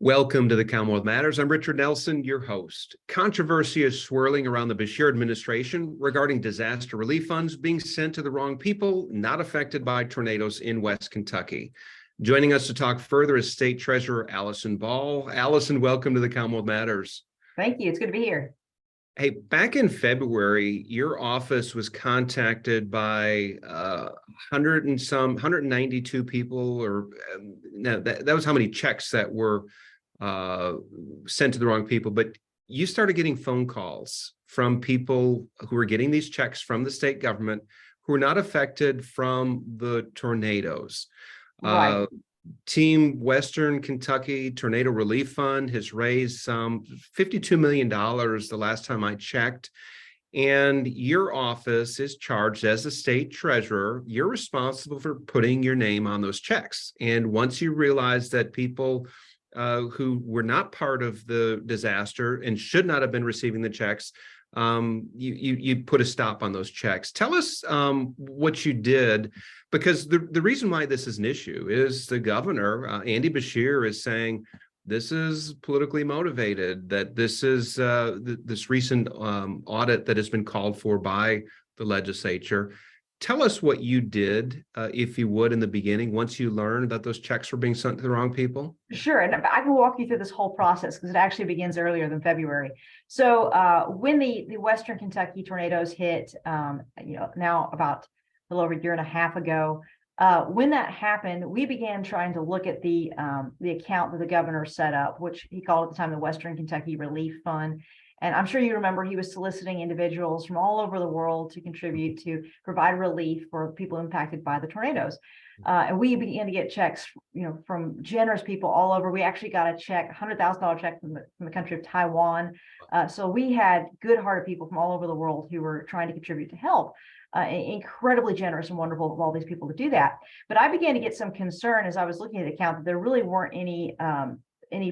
Welcome to the Commonwealth Matters. I'm Richard Nelson, your host. Controversy is swirling around the Beshear administration regarding disaster relief funds being sent to the wrong people not affected by tornadoes in West Kentucky. Joining us to talk further is State Treasurer Allison Ball. Allison, welcome to the Commonwealth Matters. Thank you. It's good to be here. Hey, back in February, your office was contacted by 192 people, or no, that was how many checks that were sent to the wrong people. But you started getting phone calls from people who were getting these checks from the state government who were not affected from the tornadoes. Right. Team Western Kentucky Tornado Relief Fund has raised some $52 million the last time I checked. And your office is charged as the state treasurer. You're responsible for putting your name on those checks. And once you realize that people who were not part of the disaster and should not have been receiving the checks, you put a stop on those checks. Tell us what you did, because the reason why this is an issue is the governor, Andy Beshear, is saying this is politically motivated, that this is this recent audit that has been called for by the legislature. Tell us what you did, if you would, in the beginning, once you learned that those checks were being sent to the wrong people. Sure. And I can walk you through this whole process because it actually begins earlier than February. So when the Western Kentucky tornadoes hit, now about a little over a year and a half ago, when that happened, we began trying to look at the account that the governor set up, which he called at the time the Western Kentucky Relief Fund. And I'm sure you remember he was soliciting individuals from all over the world to contribute to provide relief for people impacted by the tornadoes. And we began to get checks, from generous people all over. We actually got a check, $100,000 check from the country of Taiwan. So we had good-hearted people from all over the world who were trying to contribute to help. Incredibly generous and wonderful of all these people to do that. But I began to get some concern as I was looking at the account that there really weren't any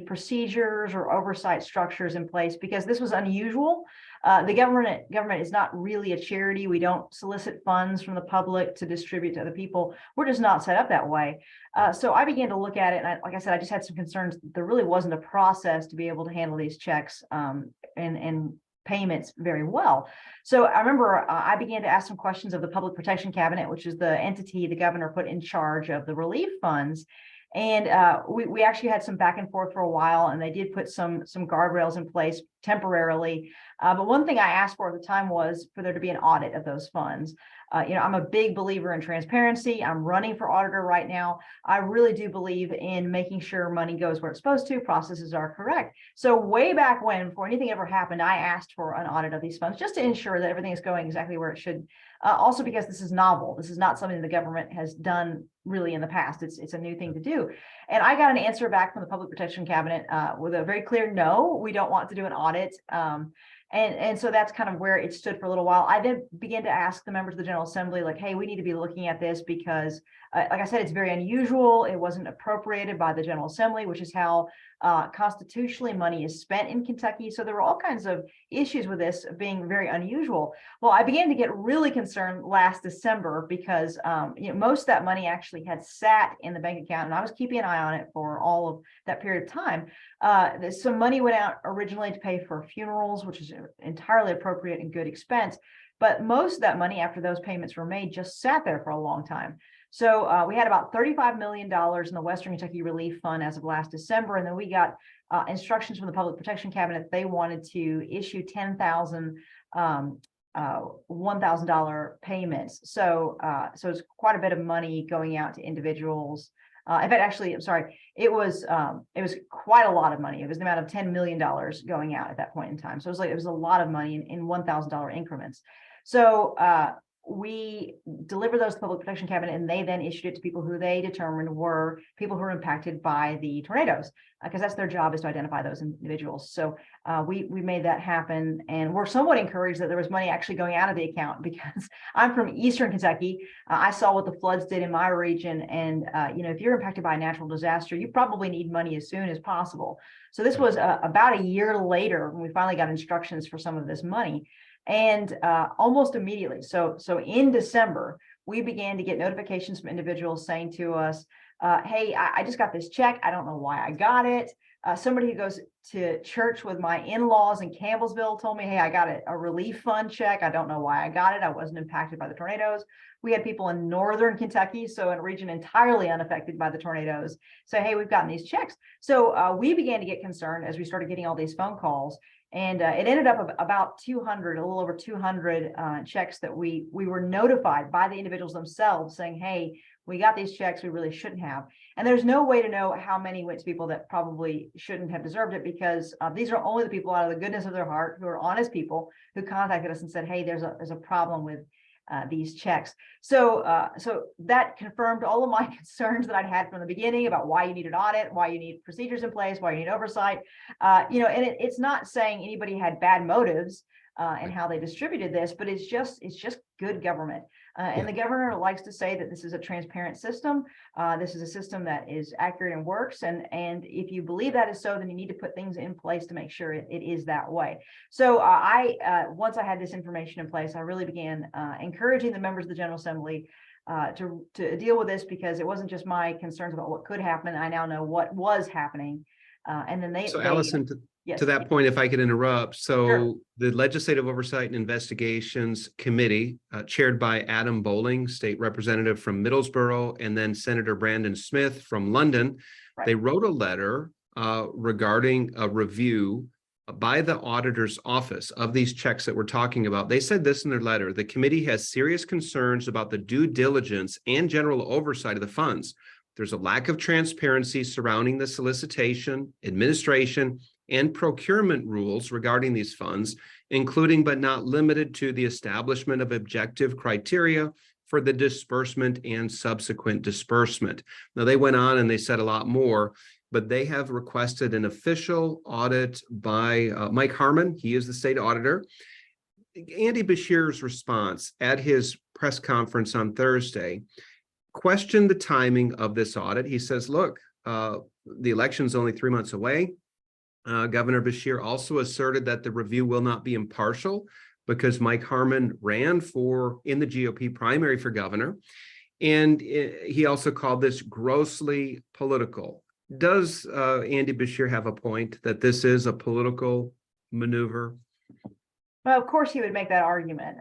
procedures or oversight structures in place, because this was unusual. The government is not really a charity. We don't solicit funds from the public to distribute to other people. We're just not set up that way. So I began to look at it, and like I said, I just had some concerns. There really wasn't a process to be able to handle these checks and payments very well. So I remember I began to ask some questions of the Public Protection Cabinet, which is the entity the governor put in charge of the relief funds. And we actually had some back and forth for a while, and they did put some guardrails in place temporarily. But one thing I asked for at the time was for there to be an audit of those funds. I'm a big believer in transparency. I'm running for auditor right now. I really do believe in making sure money goes where it's supposed to, processes are correct. So way back when, before anything ever happened, I asked for an audit of these funds just to ensure that everything is going exactly where it should. Also because this is novel. This is not something the government has done really in the past. It's a new thing to do. And I got an answer back from the Public Protection Cabinet with a very clear no, we don't want to do an audit. And so that's kind of where it stood for a little while. I then began to ask the members of the General Assembly, like, hey, we need to be looking at this because, like I said, it's very unusual. It wasn't appropriated by the General Assembly, which is how constitutionally money is spent in Kentucky. So there were all kinds of issues with this being very unusual. Well, I began to get really concerned last December because most of that money actually had sat in the bank account, and I was keeping an eye on it for all of that period of time. Some money went out originally to pay for funerals, which is entirely appropriate and good expense. But most of that money, after those payments were made, just sat there for a long time. So we had about $35 million in the Western Kentucky Relief Fund as of last December. And then we got instructions from the Public Protection Cabinet that they wanted to issue 10,000 $1,000 payments. So it's quite a bit of money going out to individuals. In fact, actually, I'm sorry, it was quite a lot of money. It was the amount of $10 million going out at that point in time. So it was a lot of money in $1,000 increments. So we delivered those to the Public Protection Cabinet, and they then issued it to people who they determined were people who were impacted by the tornadoes, because that's their job, is to identify those individuals. So we made that happen, and we're somewhat encouraged that there was money actually going out of the account, because I'm from Eastern Kentucky. I saw what the floods did in my region, and if you're impacted by a natural disaster, you probably need money as soon as possible. So this was about a year later when we finally got instructions for some of this money. And almost immediately, so in December, we began to get notifications from individuals saying to us, hey, I just got this check. I don't know why I got it. Somebody who goes to church with my in-laws in Campbellsville told me, hey, I got a relief fund check. I don't know why I got it. I wasn't impacted by the tornadoes. We had people in northern Kentucky, so in a region entirely unaffected by the tornadoes, say, hey, we've gotten these checks. So we began to get concerned as we started getting all these phone calls. And it ended up about 200, a little over 200 checks that we were notified by the individuals themselves saying, hey, we got these checks we really shouldn't have. And there's no way to know how many went to people that probably shouldn't have deserved it, because these are only the people out of the goodness of their heart who are honest people who contacted us and said, hey, there's a problem with these checks. So that confirmed all of my concerns that I'd had from the beginning about why you need an audit, why you need procedures in place, why you need oversight. And it's not saying anybody had bad motives and how they distributed this, but it's just good government. And the governor likes to say that this is a transparent system. This is a system that is accurate and works. And if you believe that is so, then you need to put things in place to make sure it is that way. So once I had this information in place, I really began encouraging the members of the General Assembly to deal with this, because it wasn't just my concerns about what could happen. I now know what was happening. And then Allison, yes, to that point, if I could interrupt. So sure. the Legislative Oversight and Investigations Committee, chaired by Adam Bowling, state representative from Middlesbrough, and then Senator Brandon Smith from London, Right. they wrote a letter regarding a review by the auditor's office of these checks that we're talking about. They said this in their letter: the committee has serious concerns about the due diligence and general oversight of the funds. There's a lack of transparency surrounding the solicitation, administration, and procurement rules regarding these funds, including but not limited to the establishment of objective criteria for the disbursement and subsequent disbursement. Now, they went on and they said a lot more, but they have requested an official audit by Mike Harmon. He is the state auditor. Andy Beshear's response at his press conference on Thursday questioned the timing of this audit. He says, look, the election's only 3 months away. Governor Beshear also asserted that the review will not be impartial because Mike Harmon ran in the GOP primary for governor. And he also called this grossly political. Does Andy Beshear have a point that this is a political maneuver? Well, of course he would make that argument.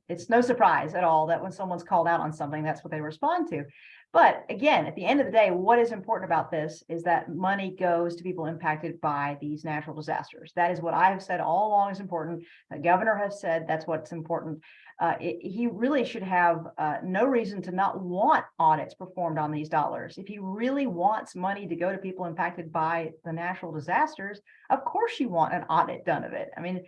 It's no surprise at all that when someone's called out on something, that's what they respond to. But again, at the end of the day, what is important about this is that money goes to people impacted by these natural disasters. That is what I have said all along is important. The governor has said that's what's important. He really should have no reason to not want audits performed on these dollars. If he really wants money to go to people impacted by the natural disasters, of course you want an audit done of it. I mean,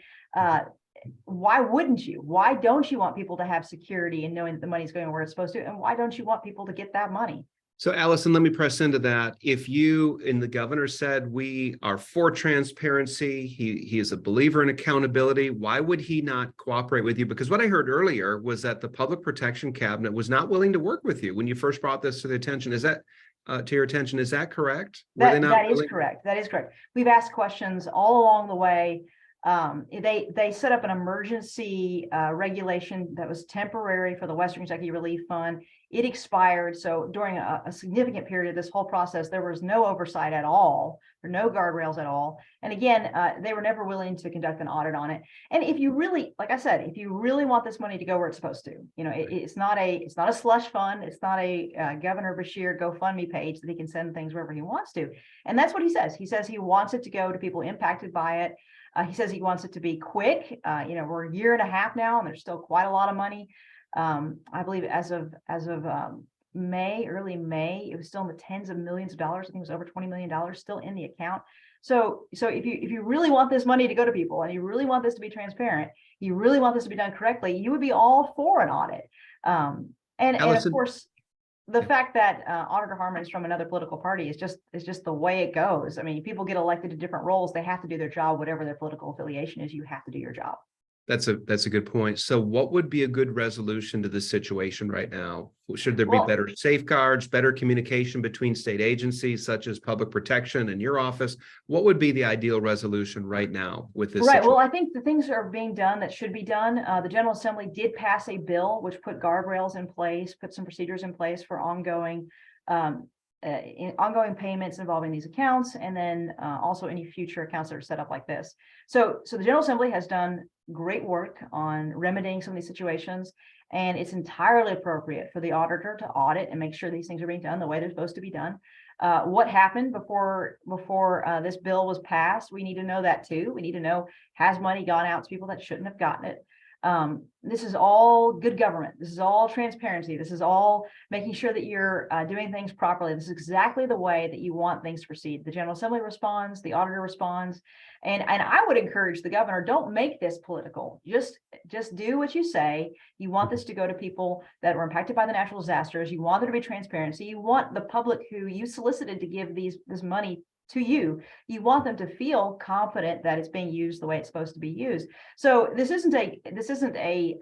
why wouldn't you? Why don't you want people to have security and knowing that the money's going where it's supposed to? And why don't you want people to get that money? So, Allison, let me press into that. If you and the governor said we are for transparency, he is a believer in accountability, why would he not cooperate with you? Because what I heard earlier was that the Public Protection Cabinet was not willing to work with you when you first brought this to the attention. Is that to your attention? Is that correct? That is correct. That is correct. We've asked questions all along the way. They set up an emergency regulation that was temporary for the Western Kentucky Relief Fund. It expired. So during a significant period of this whole process, there was no oversight at all, or no guardrails at all. And again, they were never willing to conduct an audit on it. And if you really, like I said, if you really want this money to go where it's supposed to, it's not a slush fund. It's not a Governor Beshear GoFundMe page that he can send things wherever he wants to. And that's what he says. He says he wants it to go to people impacted by it. He says he wants it to be quick. We're a year and a half now, and there's still quite a lot of money. I believe as of early May, it was still in the tens of millions of dollars. I think it was over $20 million still in the account. So if you really want this money to go to people, and you really want this to be transparent, you really want this to be done correctly, you would be all for an audit. And of course, the fact that Auditor Harmon is from another political party is just the way it goes. I mean, people get elected to different roles. They have to do their job, whatever their political affiliation is. You have to do your job. That's a good point. So what would be a good resolution to this situation right now? Should there be better safeguards, better communication between state agencies such as public protection and your office? What would be the ideal resolution right now with this situation? Well, I think the things are being done that should be done. The General Assembly did pass a bill which put guardrails in place, put some procedures in place for ongoing in ongoing payments involving these accounts, and then also any future accounts that are set up like this. So the General Assembly has done great work on remedying some of these situations, and it's entirely appropriate for the auditor to audit and make sure these things are being done the way they're supposed to be done. What happened before this bill was passed? We need to know that too. We need to know, has money gone out to people that shouldn't have gotten it? This is all good government. This is all transparency. This is all making sure that you're doing things properly. This is exactly the way that you want things to proceed. The General Assembly responds, the auditor responds, and I would encourage the governor, don't make this political. Just do what you say. You want this to go to people that were impacted by the natural disasters. You want there to be transparency. You want the public who you solicited to give this money to you, you want them to feel confident that it's being used the way it's supposed to be used. So this isn't a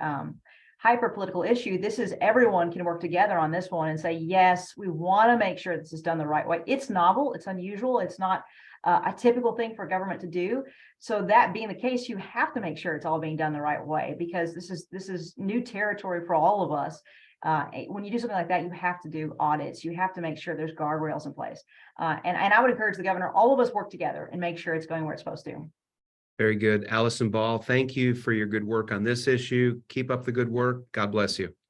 hyper political issue. This is, everyone can work together on this one and say, yes, we want to make sure this is done the right way. It's novel, it's unusual, it's not a typical thing for government to do. So that being the case, you have to make sure it's all being done the right way, because this is new territory for all of us. When you do something like that, you have to do audits. You have to make sure there's guardrails in place. And I would encourage the governor, all of us work together and make sure it's going where it's supposed to. Very good. Allison Ball, thank you for your good work on this issue. Keep up the good work. God bless you.